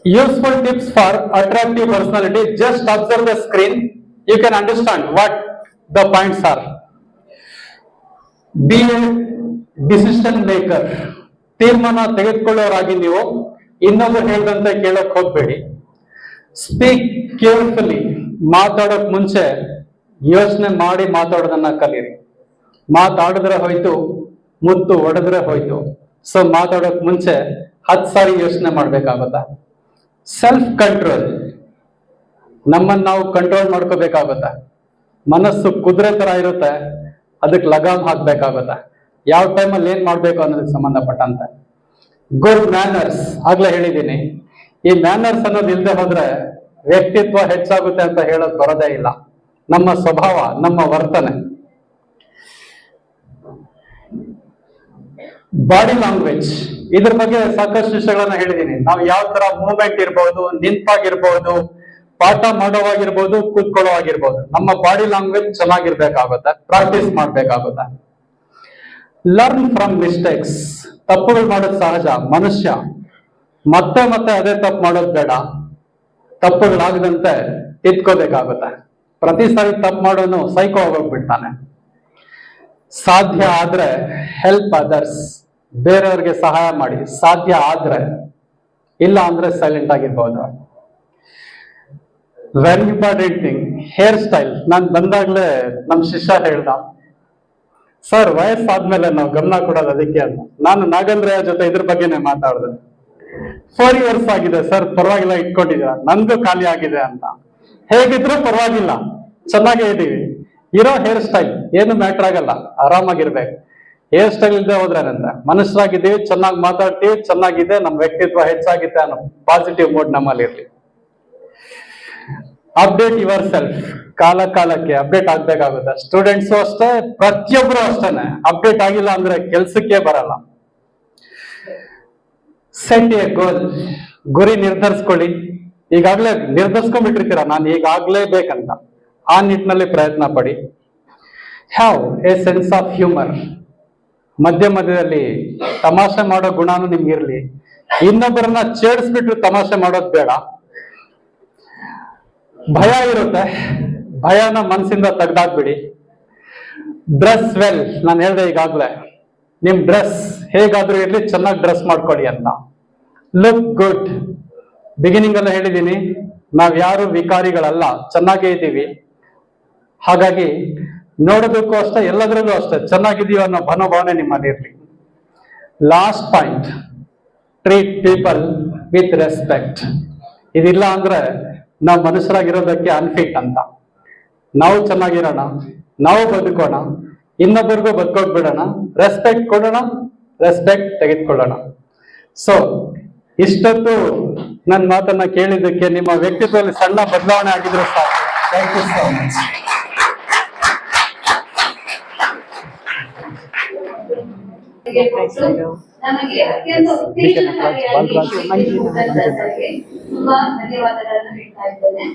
Useful tips for attractive personality. Just observe the screen. You can understand what the points are. Be a decision maker. ತೀರ್ಮಾನ ತೆಗೆದುಕೊಳ್ಳೋರಾಗಿ ನೀವು ಇನ್ನೊಬ್ಬರು ಹೇಳಿದಂತೆ ಕೇಳಕ್ ಹೋಗ್ಬೇಡಿ. Speak carefully. ಮಾತಾಡೋಕ್ ಮುಂಚೆ ಯೋಚನೆ ಮಾಡಿ ಮಾತಾಡೋದನ್ನ ಕಲೀರಿ. ಮಾತಾಡಿದ್ರೆ ಹೋಯ್ತು, ಮುತ್ತು ಹೊಡೆದ್ರೆ ಹೋಯ್ತು. ಸೊ ಮಾತಾಡೋಕ್ ಮುಂಚೆ 10 ಸಾರಿ ಯೋಚನೆ ಮಾಡ್ಬೇಕಾಗುತ್ತಾ. ಸೆಲ್ಫ್ ಕಂಟ್ರೋಲ್, ನಮ್ಮನ್ನು ನಾವು ಕಂಟ್ರೋಲ್ ಮಾಡ್ಕೋಬೇಕಾಗುತ್ತೆ. ಮನಸ್ಸು ಕುದುರೆ ತರ ಇರುತ್ತೆ, ಅದಕ್ಕೆ ಲಗಾಮ್ ಹಾಕ್ಬೇಕಾಗುತ್ತೆ. ಯಾವ ಟೈಮಲ್ಲಿ ಏನ್ ಮಾಡ್ಬೇಕು ಅನ್ನೋದಕ್ಕೆ ಸಂಬಂಧಪಟ್ಟಂತೆ. ಗುಡ್ ಮ್ಯಾನರ್ಸ್, ಆಗ್ಲೇ ಹೇಳಿದ್ದೀನಿ. ಈ ಮ್ಯಾನರ್ಸ್ ಅನ್ನೋದು ಇಲ್ಲದೆ ಹೋದ್ರೆ ವ್ಯಕ್ತಿತ್ವ ಹೆಚ್ಚಾಗುತ್ತೆ ಅಂತ ಹೇಳೋದು ಬರೋದೇ ಇಲ್ಲ. ನಮ್ಮ ಸ್ವಭಾವ, ನಮ್ಮ ವರ್ತನೆ. ಬಾಡಿ ಲ್ಯಾಂಗ್ವೇಜ್, ಇದ್ರ ಬಗ್ಗೆ ಸಾಕಷ್ಟು ವಿಷಯಗಳನ್ನ ಹೇಳಿದೀನಿ. ನಾವು ಯಾವ ತರ ಮೂವ್ಮೆಂಟ್ ಇರ್ಬೋದು, ನಿಂತಾಗಿರ್ಬೋದು, ಪಾಠ ಮಾಡೋವಾಗಿರ್ಬೋದು, ಕೂತ್ಕೊಳ್ಳೋವಾಗಿರ್ಬೋದು, ನಮ್ಮ ಬಾಡಿ ಲ್ಯಾಂಗ್ವೇಜ್ ಚೆನ್ನಾಗಿರ್ಬೇಕಾಗುತ್ತೆ, ಪ್ರಾಕ್ಟೀಸ್ ಮಾಡ್ಬೇಕಾಗುತ್ತೆ. ಲರ್ನ್ ಫ್ರಮ್ ಮಿಸ್ಟೇಕ್ಸ್, ತಪ್ಪುಗಳು ಮಾಡೋದು ಸಹಜ. ಮನುಷ್ಯ ಮತ್ತೆ ಮತ್ತೆ ಅದೇ ತಪ್ಪು ಮಾಡೋದು ಬೇಡ. ತಪ್ಪುಗಳಾಗದಂತೆ ತಿದ್ಕೋಬೇಕಾಗುತ್ತೆ. ಪ್ರತಿ ಸಾರಿ ತಪ್ಪು ಮಾಡೋನು ಸೈಕೋ ಆಗೋಗ್ಬಿಡ್ತಾನೆ. ಸಾಧ್ಯ ಆದ್ರೆ ಹೆಲ್ಪ್ ಅದರ್ಸ್, ಬೇರೆಯವ್ರಿಗೆ ಸಹಾಯ ಮಾಡಿ. ಸಾಧ್ಯ ಆದ್ರೆ, ಇಲ್ಲ ಅಂದ್ರೆ ಸೈಲೆಂಟ್ ಆಗಿರ್ಬೋದು. Very important thing, hair style. ನಾನು ಬಂದಾಗ್ಲೇ ನಮ್ ಶಿಷ್ಯ ಹೇಳ್ದ, ಸರ್ ವಯಸ್ಸಾದ್ಮೇಲೆ ನಾವು ಗಮನ ಕೊಡೋದು ಅದಕ್ಕೆ ಅಂತ. ನಾನು ನಾಗೇಂದ್ರಯ್ಯ ಜೊತೆ ಇದ್ರ ಬಗ್ಗೆನೆ ಮಾತಾಡಿದೆ. 4 years ಆಗಿದೆ ಸರ್, ಪರವಾಗಿಲ್ಲ ಇಟ್ಕೊಂಡಿದ್ದೀರ, ನಂದು ಖಾಲಿ ಆಗಿದೆ ಅಂತ. ಹೇಗಿದ್ರು ಪರವಾಗಿಲ್ಲ, ಚೆನ್ನಾಗೇ ಇದೀವಿ. ಇರೋ ಹೇರ್ ಸ್ಟೈಲ್ ಏನು ಮ್ಯಾಟ್ರ್ ಆಗಲ್ಲ, ಆರಾಮಾಗಿರ್ಬೇಕು. ಹೇರ್ ಸ್ಟೈಲ್ ಇಲ್ಲದೆ ಹೋದ್ರೇನಂತ ಮನುಷ್ಯರಾಗಿದ್ದೀವಿ, ಚೆನ್ನಾಗಿ ಮಾತಾಡ್ತೀವಿ, ಚೆನ್ನಾಗಿದೆ, ನಮ್ಮ ವ್ಯಕ್ತಿತ್ವ ಹೆಚ್ಚಾಗಿದೆ ಅನ್ನೋ ಪಾಸಿಟಿವ್ ಮೂಡ್ ನಮ್ಮಲ್ಲಿ ಇರ್ಲಿ. ಅಪ್ಡೇಟ್ ಯುವರ್ ಸೆಲ್ಫ್, ಕಾಲ ಕಾಲಕ್ಕೆ ಅಪ್ಡೇಟ್ ಆಗ್ಬೇಕಾಗುತ್ತೆ. ಸ್ಟೂಡೆಂಟ್ಸು ಅಷ್ಟೇ, ಪ್ರತಿಯೊಬ್ರು ಅಷ್ಟೇನೆ. ಅಪ್ಡೇಟ್ ಆಗಿಲ್ಲ ಅಂದ್ರೆ ಕೆಲ್ಸಕ್ಕೆ ಬರಲ್ಲ. ಸೆಟ್ ಎ ಗೋಲ್, ಗುರಿ ನಿರ್ಧರಿಸ್ಕೊಳ್ಳಿ. ಈಗಾಗ್ಲೇ ನಿರ್ಧರಿಸ್ಕೊಂಡ್ಬಿಟ್ಟಿರ್ತೀರ, ನಾನು ಈಗಾಗ್ಲೇಬೇಕಂತ. ಆ ನಿಟ್ಟಿನಲ್ಲಿ ಪ್ರಯತ್ನ ಪಡಿ. Have A sense of humour, ಮಧ್ಯ ಮಧ್ಯದಲ್ಲಿ ತಮಾಷೆ ಮಾಡೋ ಗುಣನೂ ನಿಮ್ಗಿರ್ಲಿ. ಇನ್ನೊಬ್ಬರನ್ನ ಛೇಡಿಸ್ಬಿಟ್ಟು ತಮಾಷೆ ಮಾಡೋದು ಬೇಡ. ಭಯ ಇರುತ್ತೆ, ಭಯನ ಮನಸ್ಸಿಂದ ತೆಗ್ದಾಕ್ಬಿಡಿ. ಡ್ರೆಸ್ ವೆಲ್, ನಾನು ಹೇಳ್ದೆ ಈಗಾಗ್ಲೇ, ನಿಮ್ ಡ್ರೆಸ್ ಹೇಗಾದ್ರೂ ಇರ್ಲಿ, ಚೆನ್ನಾಗಿ ಡ್ರೆಸ್ ಮಾಡ್ಕೊಳ್ಳಿ ಅಂತ. ಲುಕ್ ಗುಡ್, ಬಿಗಿನಿಂಗ್ ಅಲ್ಲ ಹೇಳಿದೀನಿ, ನಾವ್ ಯಾರು ವಿಕಾರಿಗಳಲ್ಲ, ಚೆನ್ನಾಗೇ ಇದ್ದೀವಿ. ಹಾಗಾಗಿ ನೋಡೋದಕ್ಕೂ ಅಷ್ಟೇ, ಎಲ್ಲದರಲ್ಲೂ ಅಷ್ಟೇ ಚೆನ್ನಾಗಿದೀವಿ ಅನ್ನೋ ಮನೋಭಾವನೆ ನಿಮ್ಮಲ್ಲಿ ಇರ್ಲಿ. Last point, treat people with respect. ಇದಿಲ್ಲ ಅಂದ್ರೆ ನಾವು ಮನುಷ್ಯರಾಗಿರೋದಕ್ಕೆ ಅನ್ಫಿಟ್ ಅಂತ. ನಾವು ಚೆನ್ನಾಗಿರೋಣ, ನಾವು ಬದುಕೋಣ, ಇನ್ನೊಬ್ಬರಿಗೂ ಬದುಕೋಕ್ ಬಿಡೋಣ, ರೆಸ್ಪೆಕ್ಟ್ ಕೊಡೋಣ, ರೆಸ್ಪೆಕ್ಟ್ ತೆಗೆದುಕೊಳ್ಳೋಣ. ಸೊ ಇಷ್ಟೊತ್ತು ನನ್ನ ಮಾತನ್ನ ಕೇಳಿದ್ದಕ್ಕೆ, ನಿಮ್ಮ ವ್ಯಕ್ತಿತ್ವದಲ್ಲಿ ಸಣ್ಣ ಬದಲಾವಣೆ ಆಗಿದ್ರೆ ಸಾಕು. Thank you so much. ನಮಗೆ ಅತ್ಯಂತ ಉತ್ತೇಜನಕಾರಿಯಾಗಿ ತುಂಬಾ ಧನ್ಯವಾದಗಳನ್ನು ಹೇಳ್ತಾ ಇದ್ದೇನೆ.